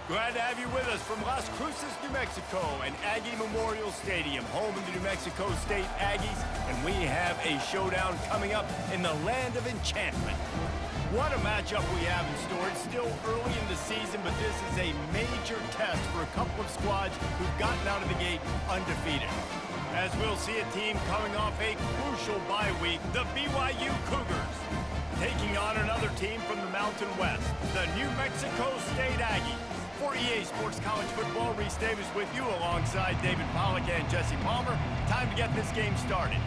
Glad to have you with us from Las Cruces, New Mexico, and Aggie Memorial Stadium, home of the New Mexico State Aggies, and we have a showdown coming up in the land of enchantment. What a matchup we have in store. It's still early in the season, but this is a major test for a couple of squads who've gotten out of the gate undefeated. As we'll see a team coming off a crucial bye week, the BYU Cougars, taking on another team from the Mountain West, the New Mexico State Aggies. For EA Sports College Football, Reese Davis with you alongside David Pollack and Jesse Palmer. Time to get this game started.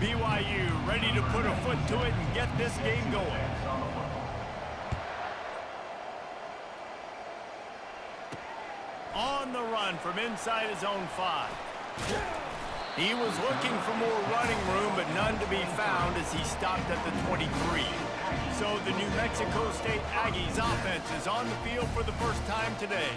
BYU ready to put a foot to it and get this game going. On the run from inside his own 5. He was looking for more running room, but none to be found as he stopped at the 23. So the New Mexico State Aggies offense is on the field for the first time today.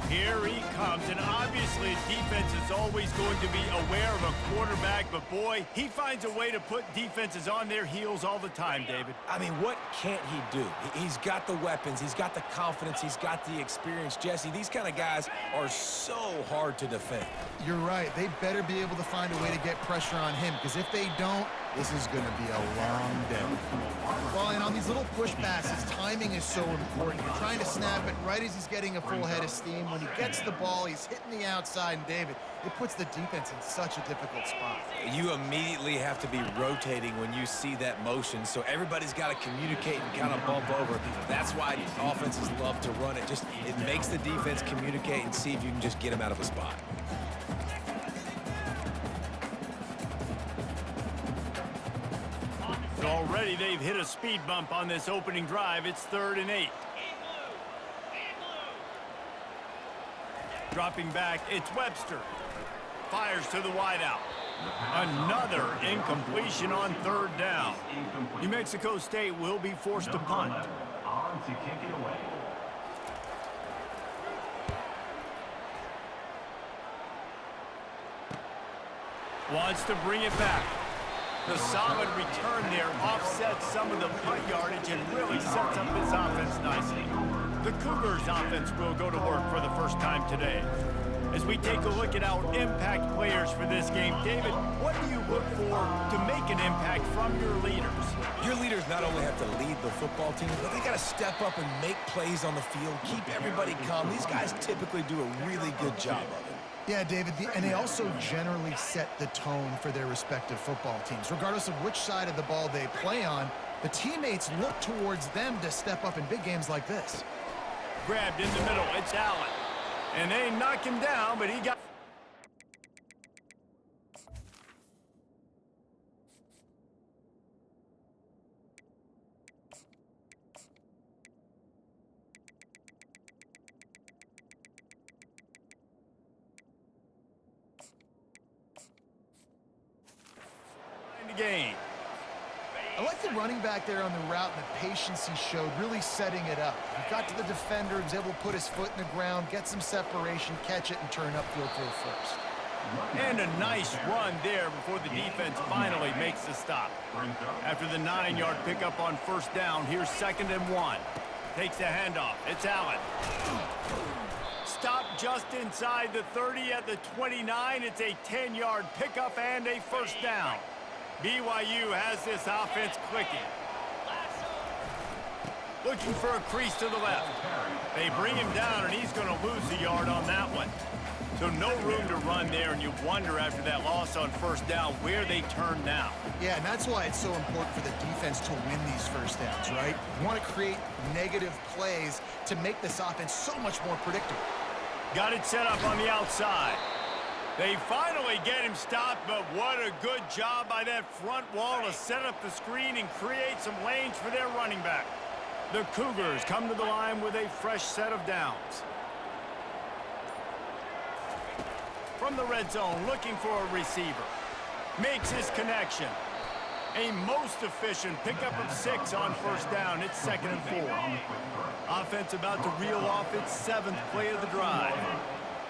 Here he comes, and obviously defense is always going to be aware of a quarterback, but boy, he finds a way to put defenses on their heels all the time, David. I mean, what can't he do? He's got the weapons, he's got the confidence, he's got the experience. Jesse, these kind of guys are so hard to defend. You're right. They better be able to find a way to get pressure on him, because if they don't, this is going to be a long day. Well, and on these little push passes, timing is so important. You're trying to snap it right as he's getting a full head of steam. When he gets the ball, he's hitting the outside, and David, it puts the defense in such a difficult spot. You immediately have to be rotating when you see that motion, so everybody's got to communicate and kind of bump over. That's why offenses love to run it. It makes the defense communicate and see if you can just get him out of a spot. Already they've hit a speed bump on this opening drive. It's 3rd and 8. Dropping back, it's Webster. Fires to the wideout. Another incompletion on 3rd down. New Mexico State will be forced to punt. On to kick it away. Wants to bring it back. The solid return there offsets some of the punt yardage and really sets up this offense nicely. The Cougars offense will go to work for the first time today. As we take a look at our impact players for this game, David, what do you look for to make an impact from your leaders? Your leaders not only have to lead the football team, but they got to step up and make plays on the field, keep everybody calm. These guys typically do a really good job of it. Yeah, David, and they also generally set the tone for their respective football teams. Regardless of which side of the ball they play on, the teammates look towards them to step up in big games like this. Grabbed in the middle, it's Allen. And they knock him down, but he got... game. I like the running back there on the route and the patience he showed, really setting it up. He got to the defender, he was able to put his foot in the ground, get some separation, catch it, and turn upfield for the first. And a nice run there before the defense finally makes the stop. After the 9-yard pickup on 1st down, here's 2nd and 1. Takes the handoff. It's Allen. Stop just inside the 30 at the 29. It's a 10-yard pickup and a 1st down. BYU has this offense clicking. Looking for a crease to the left. They bring him down, and he's going to lose a yard on that one. So no room to run there, and you wonder after that loss on 1st down where they turn now. Yeah, and that's why it's so important for the defense to win these 1st downs, right? You want to create negative plays to make this offense so much more predictable. Got it set up on the outside. They finally get him stopped, but what a good job by that front wall to set up the screen and create some lanes for their running back. The Cougars come to the line with a fresh set of downs. From the red zone, looking for a receiver. Makes his connection. A most efficient pickup of 6 on first down. It's 2nd and 4. Offense about to reel off its 7th play of the drive.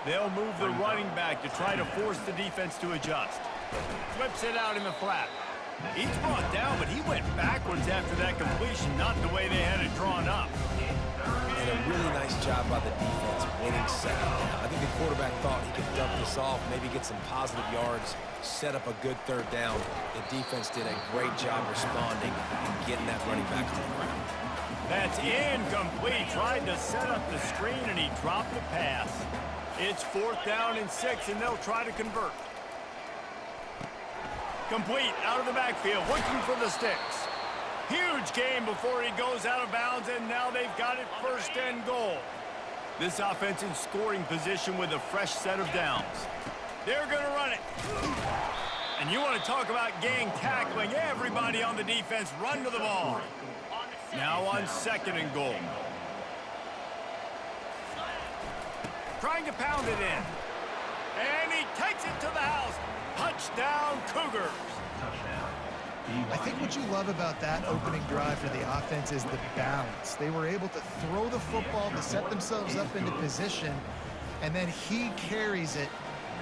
They'll move the running back to try to force the defense to adjust. Flips it out in the flat. He's brought down, but he went backwards after that completion, not the way they had it drawn up. And a really nice job by the defense winning 2nd down. I think the quarterback thought he could dump this off, maybe get some positive yards, set up a good 3rd down. The defense did a great job responding and getting that running back on the ground. That's incomplete. Tried to set up the screen, and he dropped the pass. It's 4th down and 6, and they'll try to convert. Complete out of the backfield, looking for the sticks. Huge gain before he goes out of bounds, and now they've got it 1st and goal. This offense in scoring position with a fresh set of downs. They're going to run it. And you want to talk about gang tackling. Everybody on the defense run to the ball. Now on 2nd and goal. Trying to pound it in. And he takes it to the house. Touchdown, Cougars. I think what you love about that opening drive for the offense is the balance. They were able to throw the football to set themselves up into position, and then he carries it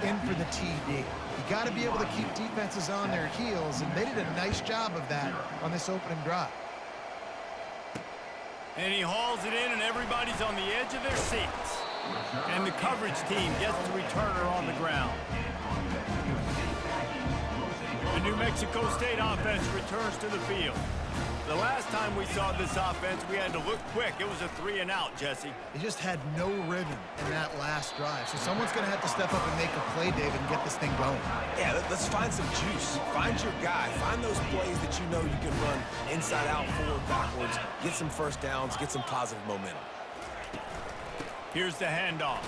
in for the TD. You got to be able to keep defenses on their heels, and they did a nice job of that on this opening drive. And he hauls it in, and everybody's on the edge of their seats. And the coverage team gets the returner on the ground. The New Mexico State offense returns to the field. The last time we saw this offense, we had to look quick. It was a 3-and-out, Jesse. They just had no rhythm in that last drive. So someone's going to have to step up and make a play, David, and get this thing going. Yeah, let's find some juice. Find your guy. Find those plays that you know you can run inside out, forward, backwards, get some 1st downs, get some positive momentum. Here's the handoff.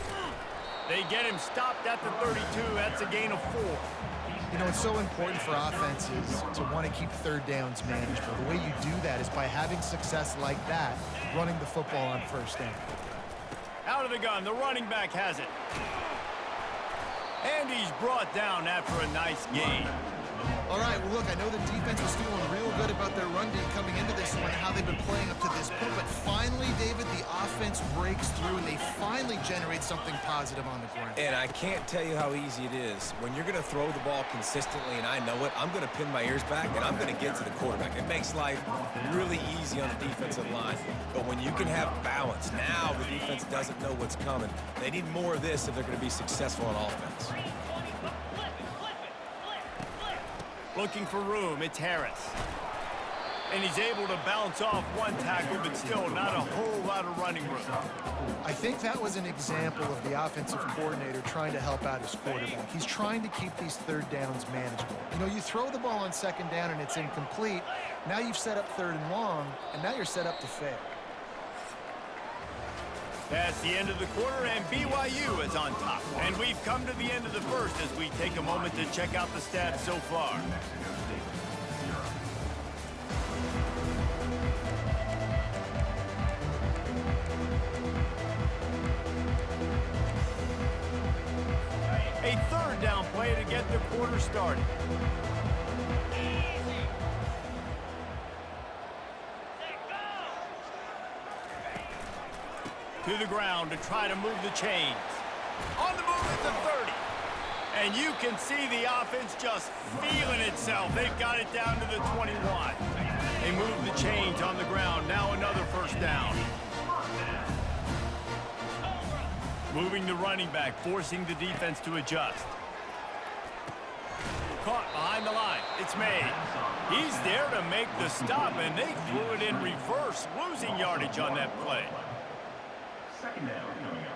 They get him stopped at the 32. That's a gain of 4. You know, it's so important for offenses to want to keep 3rd downs manageable. The way you do that is by having success like that, running the football on 1st down. Out of the gun, the running back has it. And he's brought down after a nice gain. All right, well, look, I know the defense was feeling real good about their run game coming into this one, how they've been playing up to this point, but finally, David, the offense breaks through, and they finally generate something positive on the ground. And I can't tell you how easy it is. When you're going to throw the ball consistently, and I know it, I'm going to pin my ears back, and I'm going to get to the quarterback. It makes life really easy on the defensive line. But when you can have balance, now the defense doesn't know what's coming. They need more of this if they're going to be successful on offense. Looking for room, it's Harris. And he's able to bounce off one tackle, but still not a whole lot of running room. I think that was an example of the offensive coordinator trying to help out his quarterback. He's trying to keep these 3rd downs manageable. You know, you throw the ball on 2nd down and it's incomplete. Now you've set up 3rd and long, and now you're set up to fail. That's the end of the quarter, and BYU is on top. And we've come to the end of the first as we take a moment to check out the stats so far. A 3rd down play to get the quarter started. To the ground to try to move the chains. On the move at the 30. And you can see the offense just feeling itself. They've got it down to the 21. They move the chains on the ground. Now another 1st down. Moving the running back, forcing the defense to adjust. Caught behind the line. It's made. He's there to make the stop, and they threw it in reverse, losing yardage on that play. 2nd down coming up.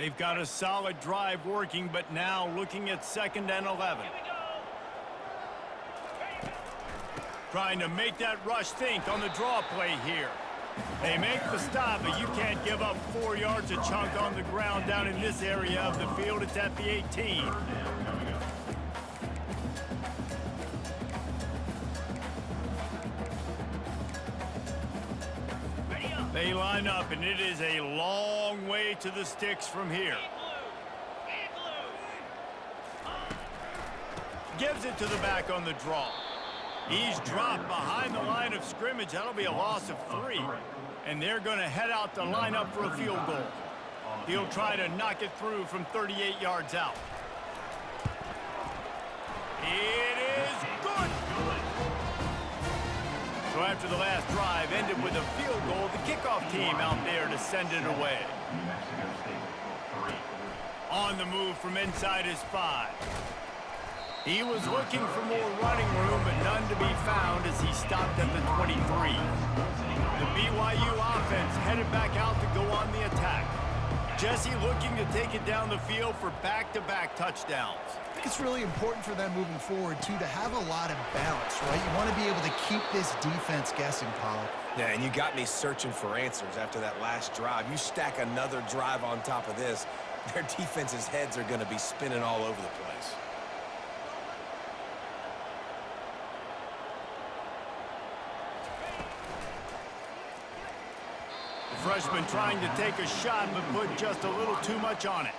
They've got a solid drive working, but now looking at 2nd and 11. Trying to make that rush think on the draw play here. They make the stop, but you can't give up 4 yards a chunk on the ground down in this area of the field. It's at the 18. They line up, and it is a long way to the sticks from here. Gives it to the back on the draw. He's dropped behind the line of scrimmage. That'll be a loss of 3. And they're going to head out to line up for a field goal. He'll try to knock it through from 38 yards out. It is good. So after the last drive ended with a field goal, the kickoff team out there to send it away. On the move from inside his 5. He was looking for more running room, but none to be found as he stopped at the 23. The BYU offense headed back out to go on the attack. Jesse looking to take it down the field for back-to-back touchdowns. I think it's really important for them moving forward, too, to have a lot of balance, right? You want to be able to keep this defense guessing, Pollard. Yeah, and you got me searching for answers after that last drive. You stack another drive on top of this, their defense's heads are going to be spinning all over the place. Freshman trying to take a shot, but put just a little too much on it.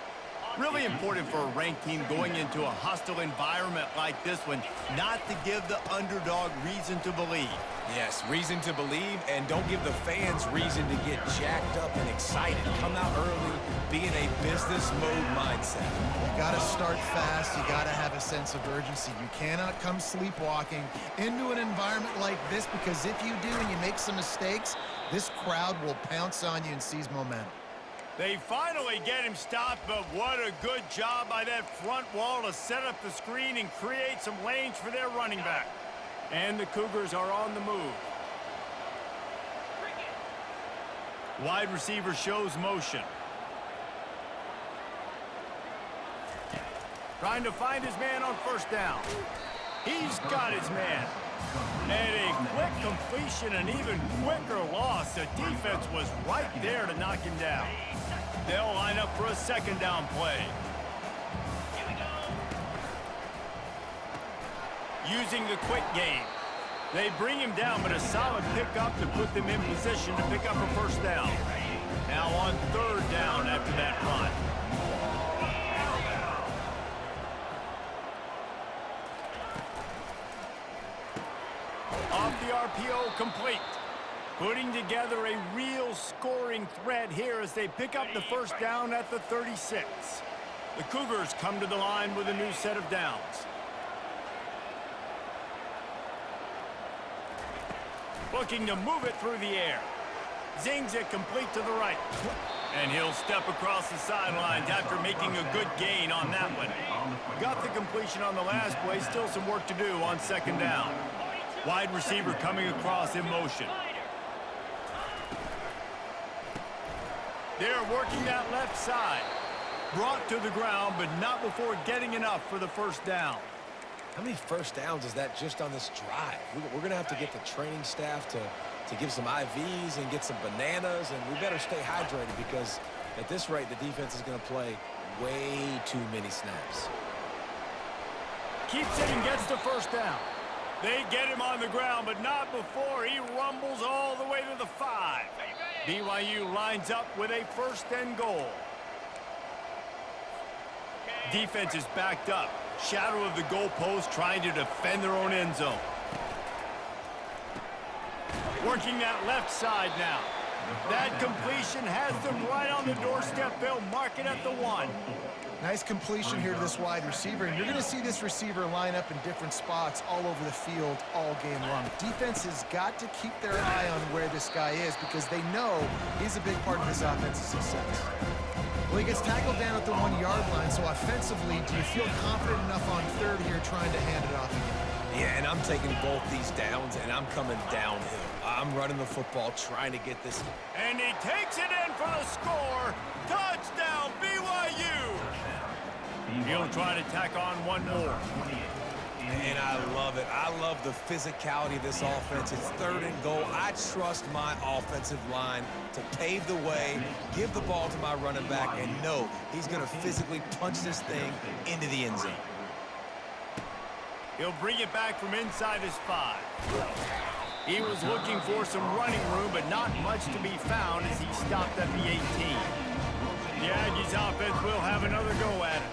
Really important for a ranked team going into a hostile environment like this one, not to give the underdog reason to believe. Yes, reason to believe, and don't give the fans reason to get jacked up and excited. Come out early, be in a business mode mindset. You got to start fast. You got to have a sense of urgency. You cannot come sleepwalking into an environment like this, because if you do and you make some mistakes, this crowd will pounce on you and seize momentum. They finally get him stopped, but what a good job by that front wall to set up the screen and create some lanes for their running back. And the Cougars are on the move. Wide receiver shows motion. Trying to find his man on 1st down. He's got his man. And a quick completion, an even quicker loss. The defense was right there to knock him down. They'll line up for a 2nd down play. Using the quick game. They bring him down, but a solid pickup to put them in position to pick up a 1st down. Now on 3rd down after that run. Off the RPO, complete. Putting together a real scoring threat here as they pick up the 1st down at the 36. The Cougars come to the line with a new set of downs. Looking to move it through the air. Zings it complete to the right. And he'll step across the sidelines after making a good gain on that one. Got the completion on the last play, still some work to do on 2nd down. Wide receiver coming across in motion. They're working that left side. Brought to the ground, but not before getting enough for the 1st down. How many 1st downs is that just on this drive? We're going to have to get the training staff to give some IVs and get some bananas, and we better stay hydrated because at this rate, the defense is going to play way too many snaps. Keeps it and gets the 1st down. They get him on the ground, but not before he rumbles all the way to the 5. BYU lines up with a 1st and goal. Defense is backed up. Shadow of the goalpost trying to defend their own end zone. Working that left side now. That completion has them right on the doorstep. They'll mark it at the 1. Nice completion here to this wide receiver, and you're going to see this receiver line up in different spots all over the field all game long. Defense has got to keep their eye on where this guy is because they know he's a big part of this offense's success. Well, he gets tackled down at the 1-yard line, so offensively, do you feel confident enough on 3rd here trying to hand it off again? Yeah, and I'm taking both these downs, and I'm coming downhill. I'm running the football, trying to get this. And he takes it in for the score. Touchdown, BYU! He'll try to tack on one more. And I love it. I love the physicality of this offense. It's 3rd and goal. I trust my offensive line to pave the way, give the ball to my running back, and know he's going to physically punch this thing into the end zone. He'll bring it back from inside his 5. He was looking for some running room, but not much to be found as he stopped at the 18. The Aggies offense will have another go at it.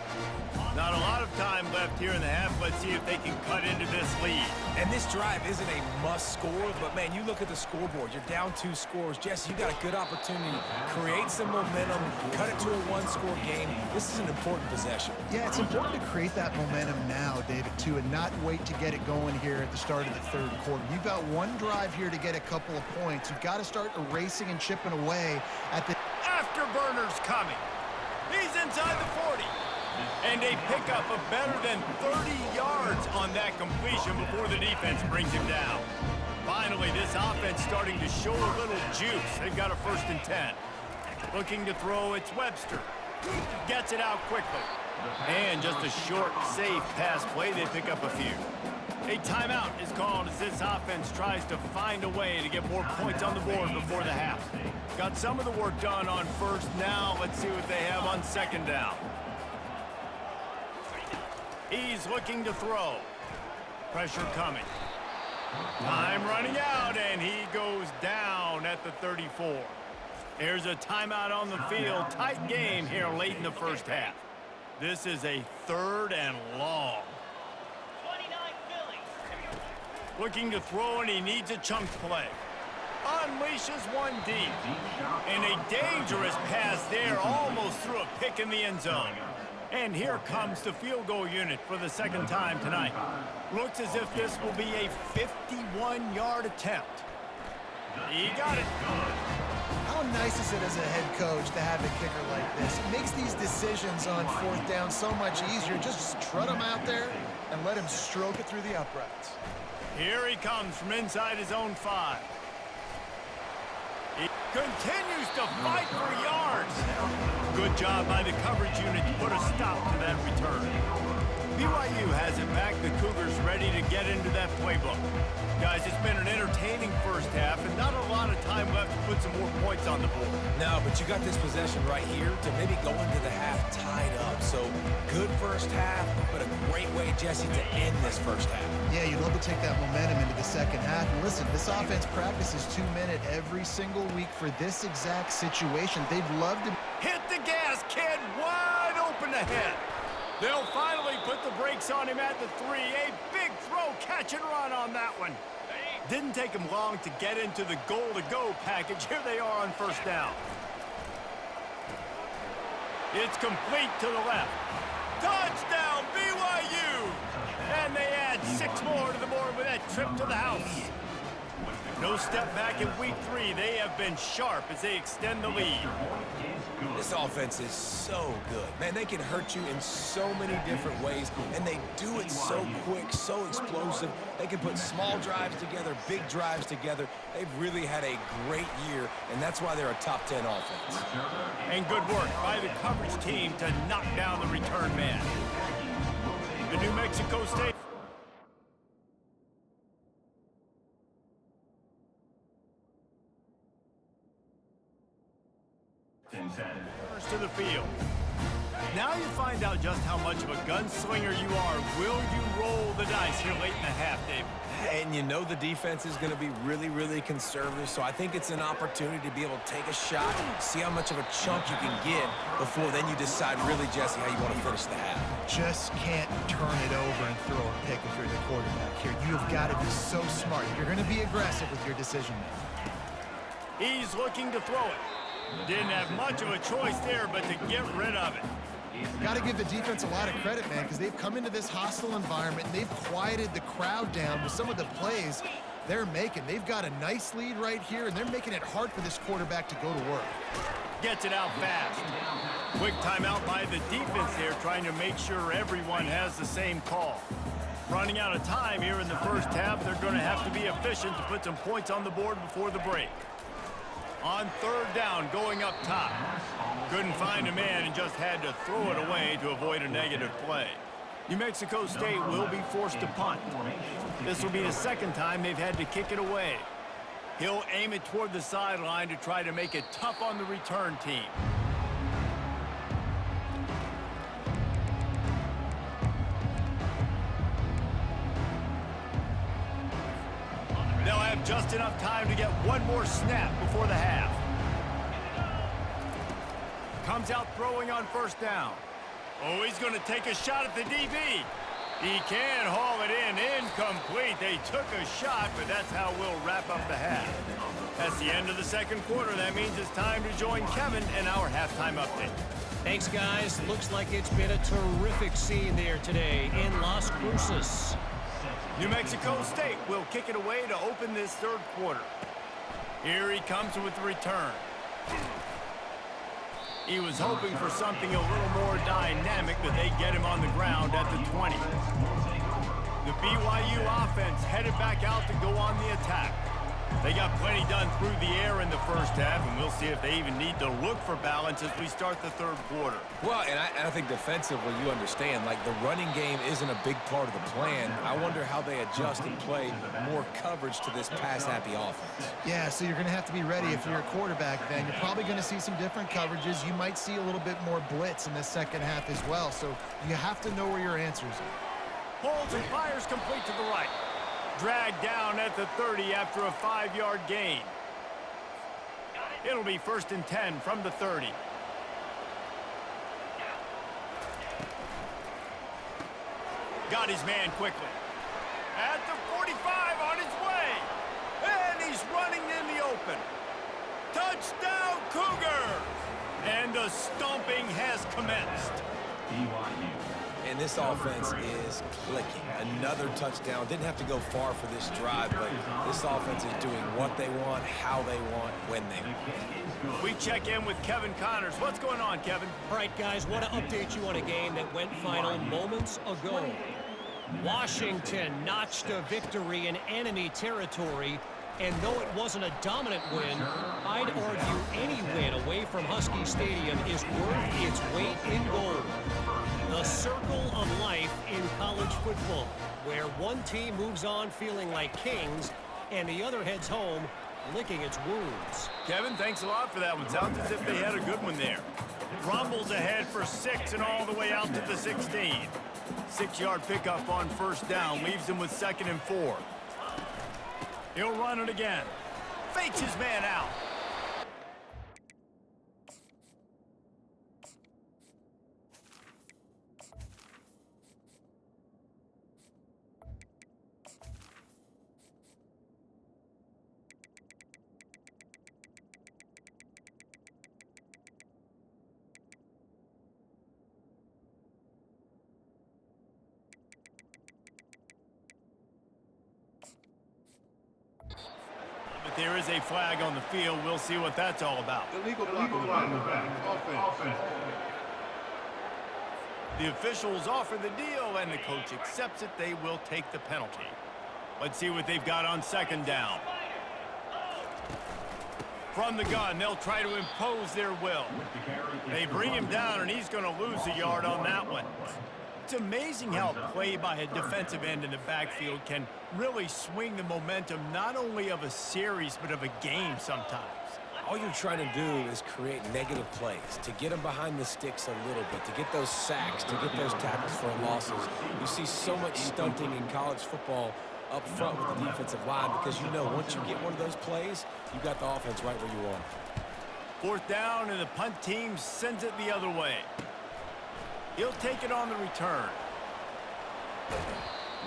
Not a lot of time left here in the half. Let's see if they can cut into this lead. And this drive isn't a must score, but man, you look at the scoreboard. You're down 2 scores. Jesse, you got a good opportunity. Create some momentum, cut it to a 1-score game. This is an important possession. Yeah, it's important to create that momentum now, David, too, and not wait to get it going here at the start of the 3rd quarter. You've got one drive here to get a couple of points. You've got to start erasing and chipping away at the... Afterburner's coming. He's inside the 40. And a pickup of better than 30 yards on that completion before the defense brings him down. Finally, this offense starting to show a little juice. They've got a 1st and 10. Looking to throw, it's Webster. Gets it out quickly. And just a short, safe pass play. They pick up a few. A timeout is called as this offense tries to find a way to get more points on the board before the half. Got some of the work done on 1st. Now let's see what they have on 2nd down. He's looking to throw. Pressure coming. Time running out, and he goes down at the 34. There's a timeout on the field. Tight game here late in the 1st half. This is a 3rd and long. 29 Phillies. Looking to throw, and he needs a chunk play. Unleashes one deep. And a dangerous pass there, almost threw a pick in the end zone. And here comes the field goal unit for the 2nd time tonight. Looks as if this will be a 51-yard attempt. He got it. How nice is it as a head coach to have a kicker like this? It makes these decisions on 4th down so much easier. Just trot him out there and let him stroke it through the uprights. Here he comes from inside his own 5. He continues to fight for yards. Good job by the coverage unit to put a stop to that return. BYU has it back. The Cougars ready to get into that playbook. Guys, it's been an entertaining 1st half and not a lot of time left to put some more points on the board. No, but you got this possession right here to maybe go into the half tied up. So good 1st half, but a great way, Jesse, to end this 1st half. Yeah, you'd love to take that momentum into the 2nd half. And listen, this offense practices 2-minute every single week for this exact situation. They'd love to... Hit the gas, kid. Wide open ahead. They'll finally put the brakes on him at the 3. A big throw, catch and run on that one. Didn't take him long to get into the goal-to-go package. Here they are on 1st down. It's complete to the left. Touchdown, BYU! And they add 6 more to the board with that trip to the house. No step back in week 3. They have been sharp as they extend the lead. This offense is so good. Man, they can hurt you in so many different ways, and they do it so quick, so explosive. They can put small drives together, big drives together. They've really had a great year, and that's why they're a top 10 offense. And good work by the coverage team to knock down the return man. The New Mexico State. To the field. Now you find out just how much of a gunslinger you are. Will you roll the dice here late in the half, David? And you know the defense is going to be really, really conservative, so I think it's an opportunity to be able to take a shot, see how much of a chunk you can get before then you decide really, Jesse, how you want to finish the half. Just can't turn it over and throw a pick if you're the quarterback here. You've got to be so smart. You're going to be aggressive with your decision-making. He's looking to throw it. Didn't have much of a choice there, but to get rid of it. Got to give the defense a lot of credit, man, because they've come into this hostile environment and they've quieted the crowd down with some of the plays they're making. They've got a nice lead right here, and they're making it hard for this quarterback to go to work. Gets it out fast. Quick timeout by the defense there, trying to make sure everyone has the same call. Running out of time here in the 1st half, they're going to have to be efficient to put some points on the board before the break. On third down, going up top. Couldn't find a man and just had to throw it away to avoid a negative play. New Mexico State will be forced to punt. This will be the second time they've had to kick it away. He'll aim it toward the sideline to try to make it tough on the return team. They'll have just enough time to get one more snap before the half. Comes out throwing on first down. Oh, he's going to take a shot at the DB. He can haul it in. Incomplete. They took a shot, but that's how we'll wrap up the half. That's the end of the second quarter. That means it's time to join Kevin in our halftime update. Thanks, guys. Looks like it's been a terrific scene there today in Las Cruces. New Mexico State will kick it away to open this third quarter. Here he comes with the return. He was hoping for something a little more dynamic, but they get him on the ground at the 20. The BYU offense headed back out to go on the attack. They got plenty done through the air in the first half, and we'll see if they even need to look for balance as we start the third quarter. Well, and I think defensively, you understand, like the running game isn't a big part of the plan. I wonder how they adjust and play more coverage to this pass-happy offense. Yeah, so you're going to have to be ready if you're a quarterback then. You're probably going to see some different coverages. You might see a little bit more blitz in the second half as well, so you have to know where your answers are. Holds and fires complete to the right. Dragged down at the 30 after a 5-yard gain. It'll be 1st and 10 from the 30. Got his man quickly. At the 45 on his way. And he's running in the open. Touchdown Cougars! And the stomping has commenced. BYU. And this offense is clicking. Another touchdown. Didn't have to go far for this drive, but this offense is doing what they want, how they want, when they want. We check in with Kevin Connors. What's going on, Kevin? All right, guys, want to update you on a game that went final moments ago. Washington notched a victory in enemy territory, and though it wasn't a dominant win, I'd argue any win away from Husky Stadium is worth its weight in gold. The circle of life in college football, where one team moves on feeling like kings and the other heads home licking its wounds. Kevin, thanks a lot for that one. Sounds as if they had a good one there. Rumbles ahead for 6 and all the way out to the 16. 6-yard pickup on first down leaves him with 2nd and 4. He'll run it again. Fakes his man out. There is a flag on the field. We'll see what that's all about. Illegal block in the back. Offense. The officials offer the deal, and the coach accepts it. They will take the penalty. Let's see what they've got on 2nd down. From the gun, they'll try to impose their will. They bring him down, and he's going to lose a yard on that one. It's amazing how play by a defensive end in the backfield can really swing the momentum not only of a series but of a game sometimes. All you're trying to do is create negative plays, to get them behind the sticks a little bit, to get those sacks, to get those tackles for losses. You see so much stunting in college football up front with the defensive line because you know once you get one of those plays, you got the offense right where you want it. 4th down, and the punt team sends it the other way. He'll take it on the return.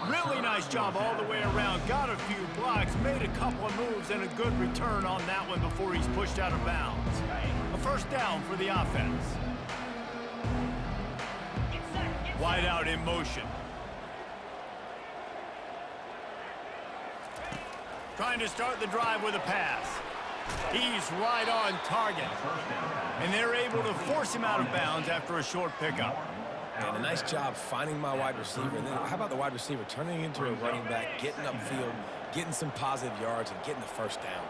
Really nice job all the way around. Got a few blocks, made a couple of moves, and a good return on that one before he's pushed out of bounds. A 1st down for the offense. Wide out in motion. Trying to start the drive with a pass. He's right on target. And they're able to force him out of bounds after a short pickup. And a nice job finding my wide receiver. And then how about the wide receiver turning into a running back, getting upfield, getting some positive yards, and getting the 1st down.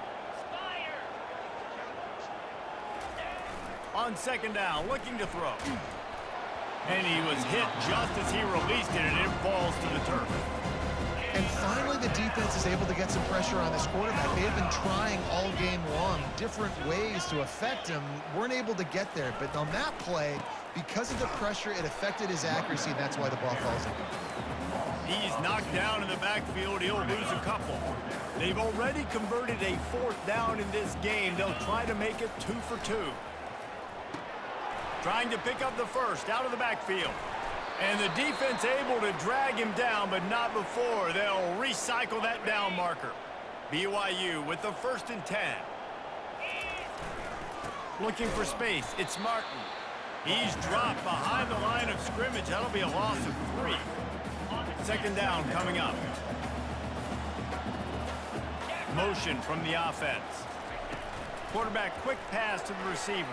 On second down, looking to throw. And he was hit just as he released it, and it falls to the turf. And finally, the defense is able to get some pressure on this quarterback. They have been trying all game long different ways to affect him. Weren't able to get there. But on that play, because of the pressure, it affected his accuracy, and that's why the ball falls in. He's knocked down in the backfield. He'll lose a couple. They've already converted a 4th down in this game. They'll try to make it 2 for 2. Trying to pick up the first out of the backfield. And the defense able to drag him down, but not before. They'll recycle that down marker. BYU with the 1st and 10. Looking for space. It's Martin. He's dropped behind the line of scrimmage. That'll be a loss of 3. Second down coming up. Motion from the offense. Quarterback quick pass to the receiver.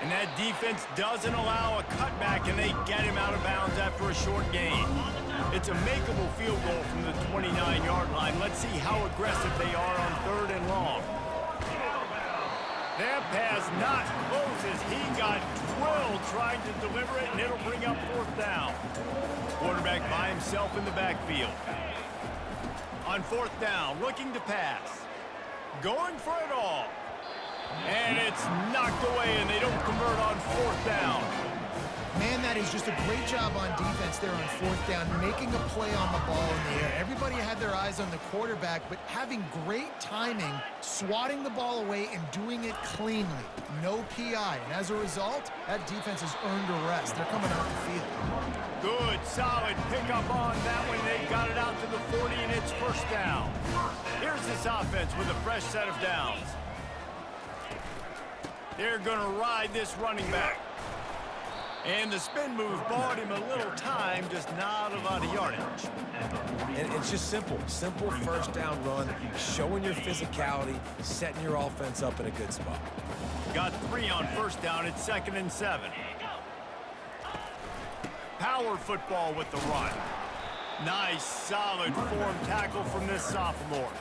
And that defense doesn't allow a cutback, and they get him out of bounds after a short gain. It's a makeable field goal from the 29-yard line. Let's see how aggressive they are on 3rd and long. That pass not close as he got drilled trying to deliver it, and it'll bring up 4th down. Quarterback by himself in the backfield. On 4th down, looking to pass. Going for it all. And it's knocked away, and they don't convert on 4th down. Man, that is just a great job on defense there on 4th down, making a play on the ball in the air. Everybody had their eyes on the quarterback, but having great timing, swatting the ball away, and doing it cleanly. No PI, and as a result, that defense has earned a rest. They're coming off the field. Good, solid pickup on that one. They've got it out to the 40, and it's 1st down. Here's this offense with a fresh set of downs. They're going to ride this running back. And the spin move bought him a little time, just not a lot of yardage. And it's just simple. Simple 1st down run, showing your physicality, setting your offense up in a good spot. Got 3 on 1st down. It's 2nd and 7. Power football with the run. Nice, solid form tackle from this sophomore.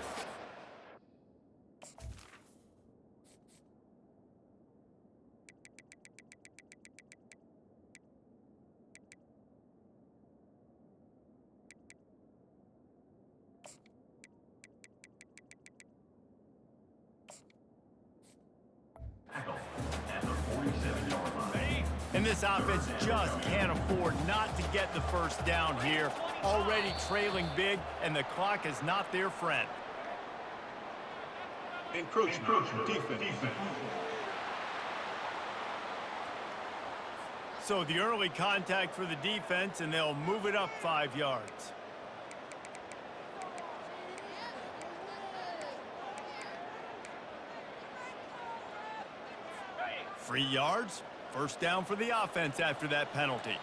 And this offense just can't afford not to get the 1st down here. Already trailing big, and the clock is not their friend. Encroachment. Defense. So the early contact for the defense, and they'll move it up 5 yards. Free yards. 1st down for the offense after that penalty.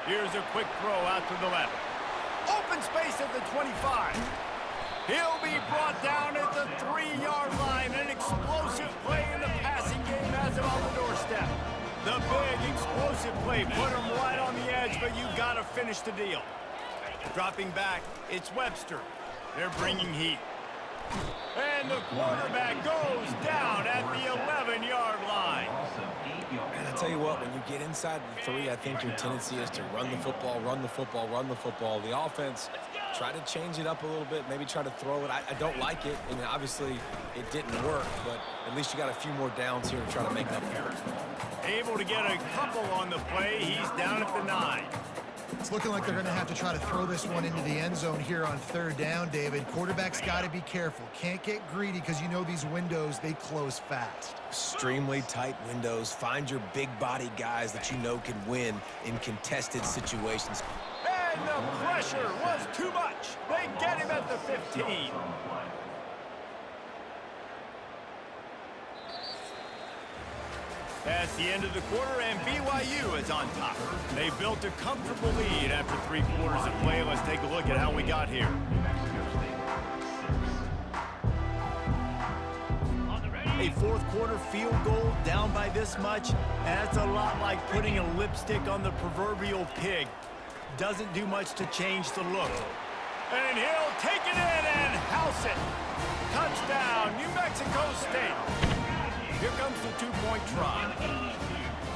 Here's a quick throw out to the left. Open space at the 25. He'll be brought down at the 3-yard line. An explosive play in the passing game has him on the doorstep. The big explosive play put him right on the edge, but you got to finish the deal. Dropping back, it's Webster. They're bringing heat. And the quarterback goes down at the 11-yard line. And I tell you what, when you get inside the 3, I think your tendency is to run the football, run the football, run the football. The offense, try to change it up a little bit, maybe try to throw it. I don't like it, and obviously it didn't work, but at least you got a few more downs here to try to make up for it. Able to get a couple on the play. He's down at the 9. It's looking like they're going to have to try to throw this one into the end zone here on 3rd down, David. Quarterback's got to be careful. Can't get greedy because you know these windows, they close fast. Extremely tight windows. Find your big body guys that you know can win in contested situations. And the pressure was too much. They get him at the 15. That's the end of the quarter, and BYU is on top. They built a comfortable lead after 3 quarters of play. Let's take a look at how we got here. A 4th quarter field goal down by this much, that's a lot like putting a lipstick on the proverbial pig. Doesn't do much to change the look. And he'll take it in and house it. Touchdown, New Mexico State. Here comes the two-point try.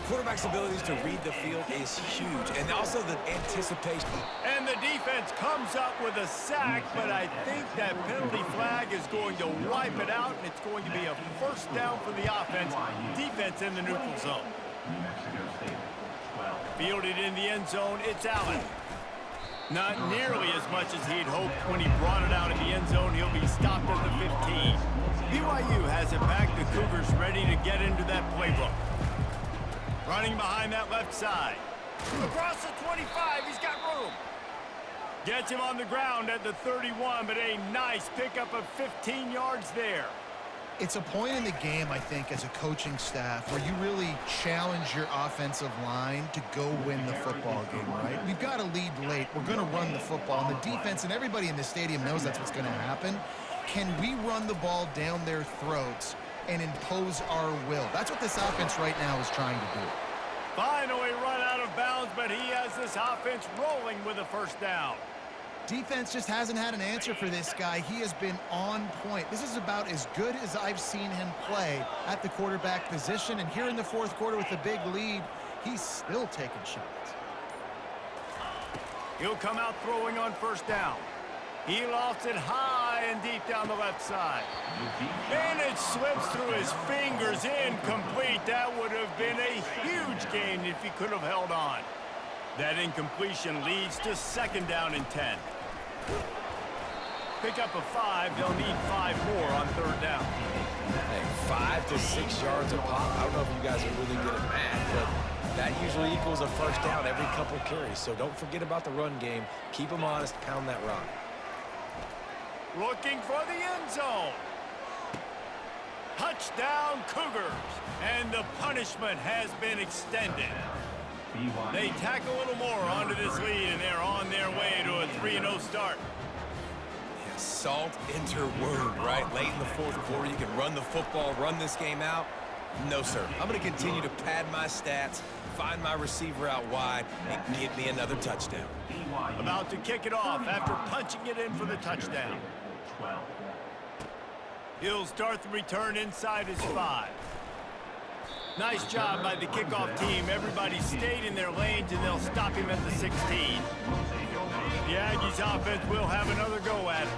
Quarterback's abilities to read the field is huge, and also the anticipation. And the defense comes up with a sack, but I think that penalty flag is going to wipe it out, and it's going to be a first down for the offense. Defense in the neutral zone. New Mexico State, 12. Fielded in the end zone, it's Allen. Not nearly as much as he'd hoped when he brought it out in the end zone. He'll be stopped at the 15. BYU has it back. The Cougars ready to get into that playbook. Running behind that left side. Across the 25, he's got room. Gets him on the ground at the 31, but a nice pickup of 15 yards there. It's a point in the game, I think, as a coaching staff where you really challenge your offensive line to go win the football game, right? We've got to lead late. We're going to run the football. And the defense and everybody in the stadium knows that's what's going to happen. Can we run the ball down their throats and impose our will? That's what this offense right now is trying to do. Finally run out of bounds, but he has this offense rolling with a first down. Defense just hasn't had an answer for this guy. He has been on point. This is about as good as I've seen him play at the quarterback position. And here in the fourth quarter with the big lead, he's still taking shots. He'll come out throwing on first down. He lofts it high and deep down the left side. And it slips through his fingers, incomplete. That would have been a huge gain if he could have held on. That incompletion leads to second down and 10. Pick up a 5. They'll need 5 more on third down. Hey, 5 to 6 yards a pop. I don't know if you guys are really good at math, but that usually equals a first down every couple carries. So don't forget about the run game. Keep them honest. Pound that rock. Looking for the end zone. Touchdown, Cougars. And the punishment has been extended. They tack a little more onto this lead, and they're on their way to a 3-0 start. Yeah, salt into wound, right? Late in the fourth quarter, you can run the football, run this game out. No, sir. I'm going to continue to pad my stats, find my receiver out wide, and get me another touchdown. About to kick it off after punching it in for the touchdown. 12. He'll start the return inside his 5. Nice job by the kickoff team. Everybody stayed in their lanes, and they'll stop him at the 16. The Aggies offense will have another go at it.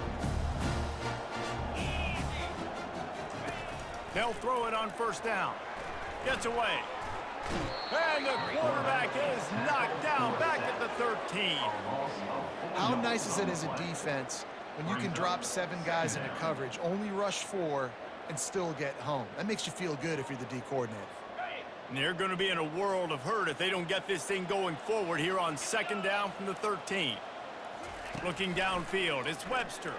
They'll throw it on first down. Gets away. And the quarterback is knocked down back at the 13. How nice is it as a defense when you can drop 7 guys into coverage, only rush 4, and still get home? That makes you feel good if you're the D coordinator. And they're going to be in a world of hurt if they don't get this thing going forward here on second down from the 13. Looking downfield, it's Webster.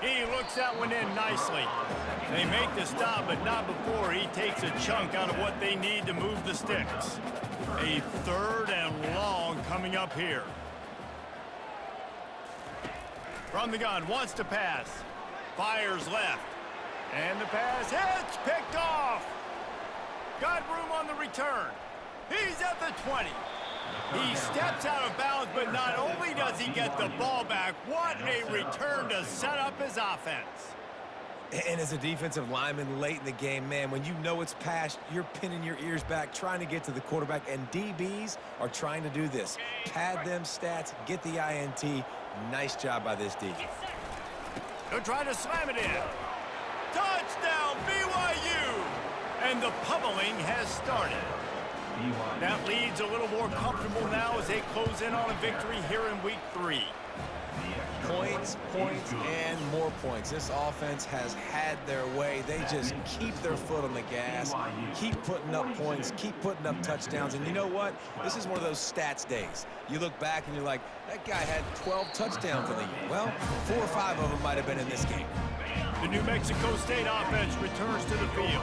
He looks that one in nicely. They make the stop, but not before he takes a chunk out of what they need to move the sticks. A third and long coming up here. From the gun, wants to pass. Fires left. And the pass hits, picked off. Got room on the return. He's at the 20. He steps out of bounds, but not only does he get the ball back, what a return to set up his offense. And as a defensive lineman late in the game, man, when you know it's passed, you're pinning your ears back, trying to get to the quarterback, and DBs are trying to do this. Pad them stats, get the INT. Nice job by this D. They'll try to slam it in. Touchdown, BYU! And the pummeling has started. That lead's a little more comfortable now as they close in on a victory here in week 3. Points, points, and more points. This offense has had their way. They just keep their foot on the gas, keep putting up points, keep putting up touchdowns. And you know what? This is one of those stats days. You look back and you're like, that guy had 12 touchdowns in the year. Well, 4 or 5 of them might have been in this game. The New Mexico State offense returns to the field.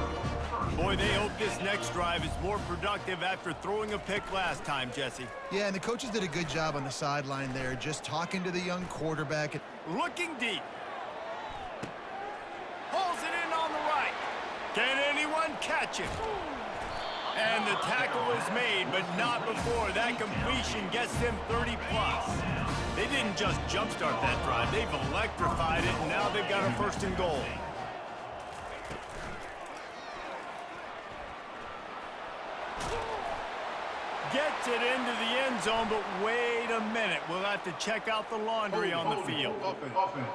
Boy, they hope this next drive is more productive after throwing a pick last time, Jesse. Yeah, and the coaches did a good job on the sideline there, just talking to the young quarterback. Looking deep. Pulls it in on the right. Can anyone catch it? And the tackle is made, but not before that completion gets them 30+. They didn't just jumpstart that drive. They've electrified it, and now they've got a 1st and goal. Gets it into the end zone, but wait a minute. We'll have to check out the laundry on the field. Offense.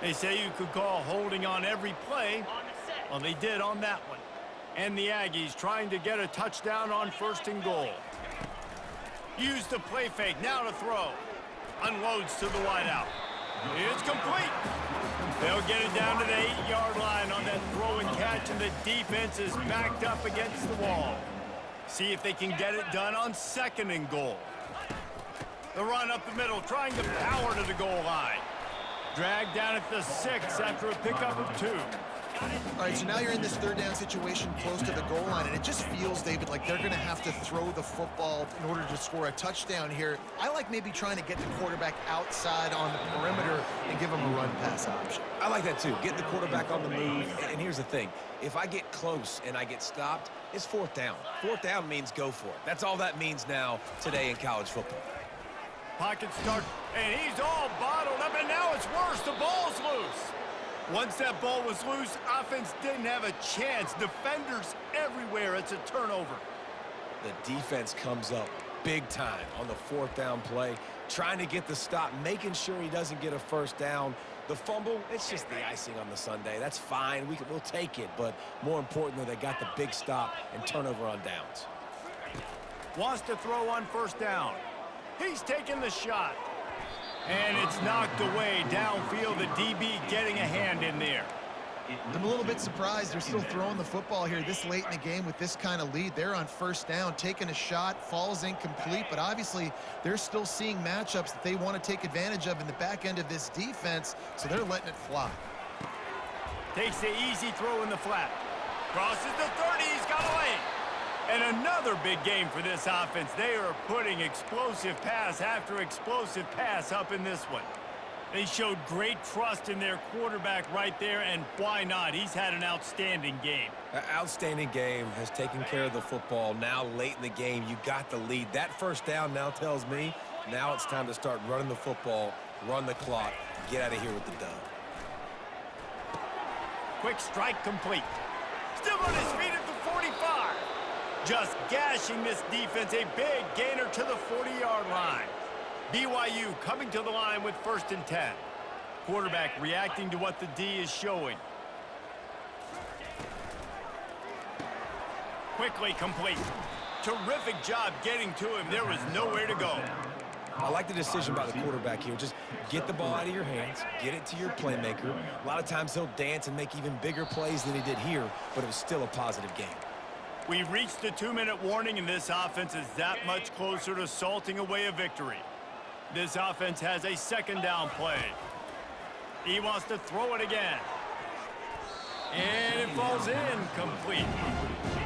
They say you could call holding on every play. On the set. Well, they did on that one. And the Aggies trying to get a touchdown on 1st and goal. Use the play fake, now to throw. Unloads to the wideout. It's complete. They'll get it down to the 8-yard line on that throw and catch, and the defense is backed up against the wall. See if they can get it done on 2nd and goal. The run up the middle, trying to power to the goal line. Dragged down at the 6 after a pickup of 2. All right, so now you're in this 3rd down situation close to the goal line, and it just feels, David, like they're going to have to throw the football in order to score a touchdown here. I like maybe trying to get the quarterback outside on the perimeter and give him a run-pass option. I like that too. Get the quarterback on the move. And here's the thing. If I get close and I get stopped, it's 4th down. 4th down means go for it. That's all that means now today in college football. Pocket start, and he's all bottled up, and now it's worse. The ball's loose. Once that ball was loose, offense didn't have a chance. Defenders everywhere. It's a turnover. The defense comes up big time on the 4th down play, trying to get the stop, making sure he doesn't get a 1st down. The fumble, it's just the icing on the sundae. That's fine. We'll take it, but more importantly, they got the big stop and turnover on downs. Wants to throw on 1st down. He's taking the shot. And it's knocked away downfield. The DB getting a hand in there. I'm a little bit surprised they're still throwing the football here this late in the game with this kind of lead. They're on 1st down, taking a shot, falls incomplete, but obviously they're still seeing matchups that they want to take advantage of in the back end of this defense, so they're letting it fly. Takes the easy throw in the flat. Crosses the 30, he's got a lane. And another big game for this offense. They are putting explosive pass after explosive pass up in this one. They showed great trust in their quarterback right there, and why not? He's had an outstanding game. Outstanding game, has taken care of the football. Now late in the game, you got the lead. That 1st down now tells me now it's time to start running the football, run the clock, get out of here with the dub. Quick strike complete. Still on his feet at the 45. Just gashing this defense, a big gainer to the 40-yard line. BYU coming to the line with 1st and 10. Quarterback reacting to what the D is showing. Quickly complete. Terrific job getting to him. There was nowhere to go. I like the decision by the quarterback here. Just get the ball out of your hands, get it to your playmaker. A lot of times he'll dance and make even bigger plays than he did here, but it was still a positive game. We've reached the 2-minute warning, and this offense is that much closer to salting away a victory. This offense has a 2nd down play. He wants to throw it again. And it falls incomplete.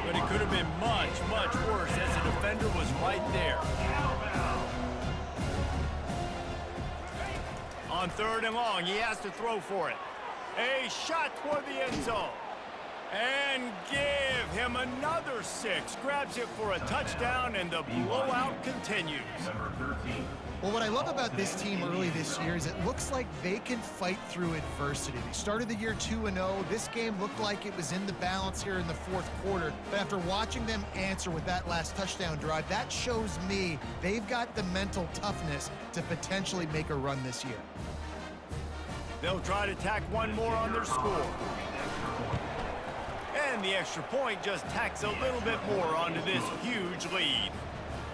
But it could have been much, much worse as the defender was right there. On 3rd and long, he has to throw for it. A shot toward the end zone. And give him another 6. Grabs it for a touchdown, and the blowout continues. Number 13. Well, what I love about this team early this year is it looks like they can fight through adversity. They started the year 2-0. This game looked like it was in the balance here in the 4th quarter. But after watching them answer with that last touchdown drive, that shows me they've got the mental toughness to potentially make a run this year. They'll try to tack one more on their score. And the extra point just tacks a little bit more onto this huge lead.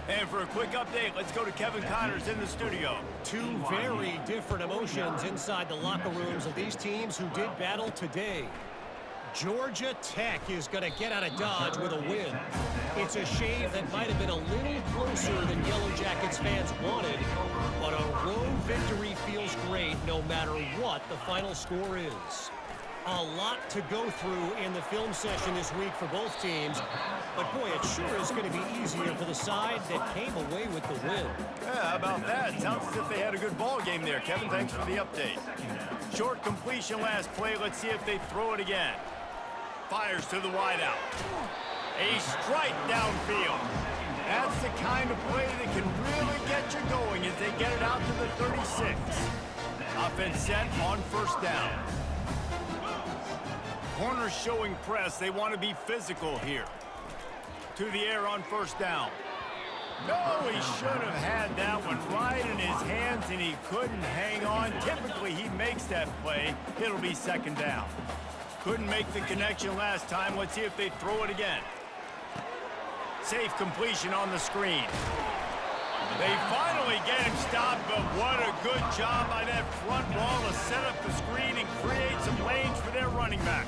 And for a quick update, let's go to Kevin Connors in the studio. Two very different emotions inside the locker rooms of these teams who did battle today. Georgia Tech is going to get out of Dodge with a win. It's a shave that might have been a little closer than Yellow Jackets fans wanted, but a road victory feels great no matter what the final score is. A lot to go through in the film session this week for both teams, but boy, it sure is going to be easier for the side that came away with the win. Yeah, how about that? Sounds as if they had a good ball game there. Kevin, thanks for the update. Short completion last play. Let's see if they throw it again. fires to the wideout. A strike downfield. That's the kind of play that can really get you going as they get it out to the 36. Offense set on first down. Corners showing press. They want to be physical here. To the air on first down. No, he should have had that one right in his hands, and he couldn't hang on. Typically, he makes that play. It'll be second down. Couldn't make the connection last time. Let's see if they throw it again. Safe completion on the screen. They finally get him stopped, but what a good job by that front wall to set up the screen and create some lanes for their running back.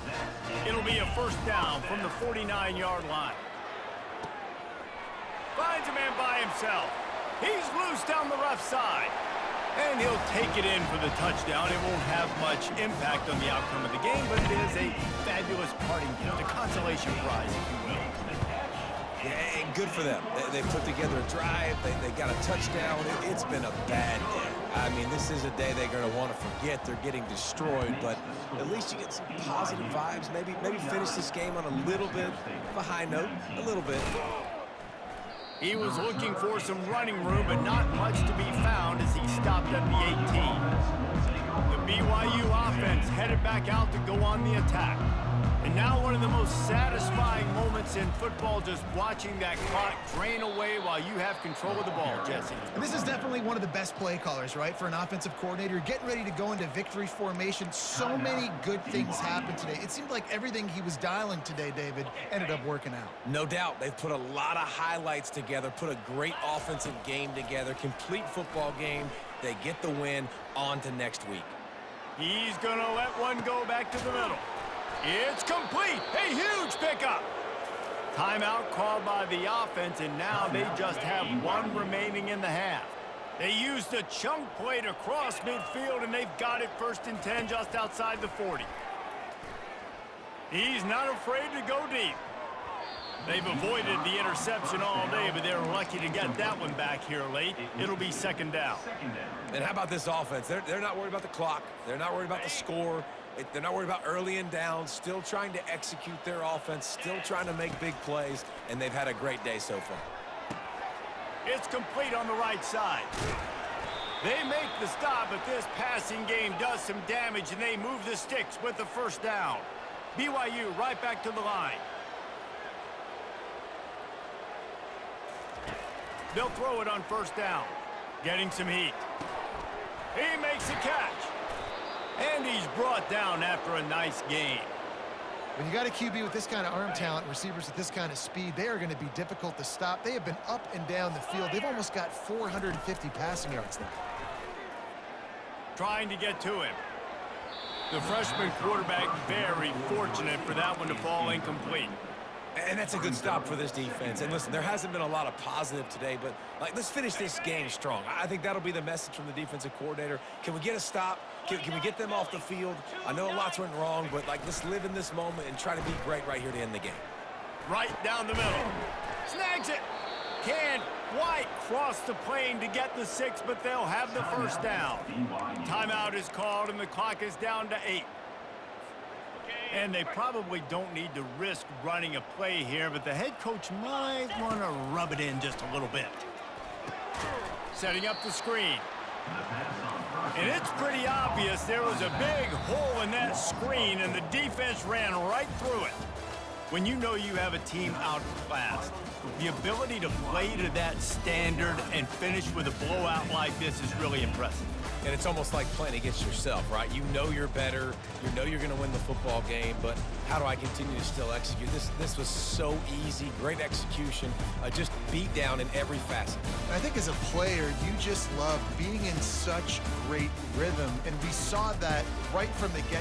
It'll be a first down from the 49-yard line. Finds a man by himself. He's loose down the left side. And he'll take it in for the touchdown. It won't have much impact on the outcome of the game, but it is a fabulous parting gift, a consolation prize, if you will. Yeah, and good for them. They put together a drive. They got a touchdown. It's been a bad day. I mean, this is a day they're going to want to forget. They're getting destroyed, but at least you get some positive vibes. Maybe finish this game on a little bit of a high note, a little bit. He was looking for some running room, but not much to be found as he stopped at the 18. The BYU offense headed back out to go on the attack. And now one of the most satisfying moments in football, just watching that clock drain away while you have control of the ball, Jesse. And this is definitely one of the best play callers, right, for an offensive coordinator. Getting ready to go into victory formation. So many good things happened today. It seemed like everything he was dialing today, David, ended up working out. No doubt. They've put a lot of highlights together, put a great offensive game together, complete football game. They get the win. On to next week. He's going to let one go back to the middle. It's complete. A huge pickup. Timeout called by the offense, and now they just have one remaining in the half. They used a chunk play to cross midfield, and they've got it 1st and 10 just outside the 40. He's not afraid to go deep. They've avoided the interception all day, but they're lucky to get that one back here late. It'll be second down. And how about this offense? They're not worried about the clock. They're not worried about the score. They're not worried about early and down. Still trying to execute their offense. Still trying to make big plays. And they've had a great day so far. It's complete on the right side. They make the stop, but this passing game does some damage, and they move the sticks with the first down. BYU right back to the line. They'll throw it on first down. Getting some heat. He makes a catch. And he's brought down after a nice gain. When you got a QB with this kind of arm talent, receivers with this kind of speed, they are going to be difficult to stop. They have been up and down the field. They've almost got 450 passing yards now. Trying to get to him. The freshman quarterback very fortunate for that one to fall incomplete. And that's a good stop for this defense. And listen, there hasn't been a lot of positive today, but let's finish this game strong. I think that'll be the message from the defensive coordinator. Can we get a stop? Can we get them off the field? I know lots went wrong, but let's live in this moment and try to be great right here to end the game. Right down the middle. Snags it. Can't quite cross the plane to get the 6, but they'll have the first down. Timeout is called, and the clock is down to 8. And they probably don't need to risk running a play here, but the head coach might want to rub it in just a little bit. Setting up the screen. And it's pretty obvious there was a big hole in that screen, and the defense ran right through it. When you know you have a team outclassed, the ability to play to that standard and finish with a blowout like this is really impressive. And it's almost like playing against yourself, right? You know you're better. You know you're going to win the football game, but how do I continue to still execute? This was so easy. Great execution. Just beat down in every facet. I think as a player, you just love being in such great rhythm, and we saw that right from the get-go.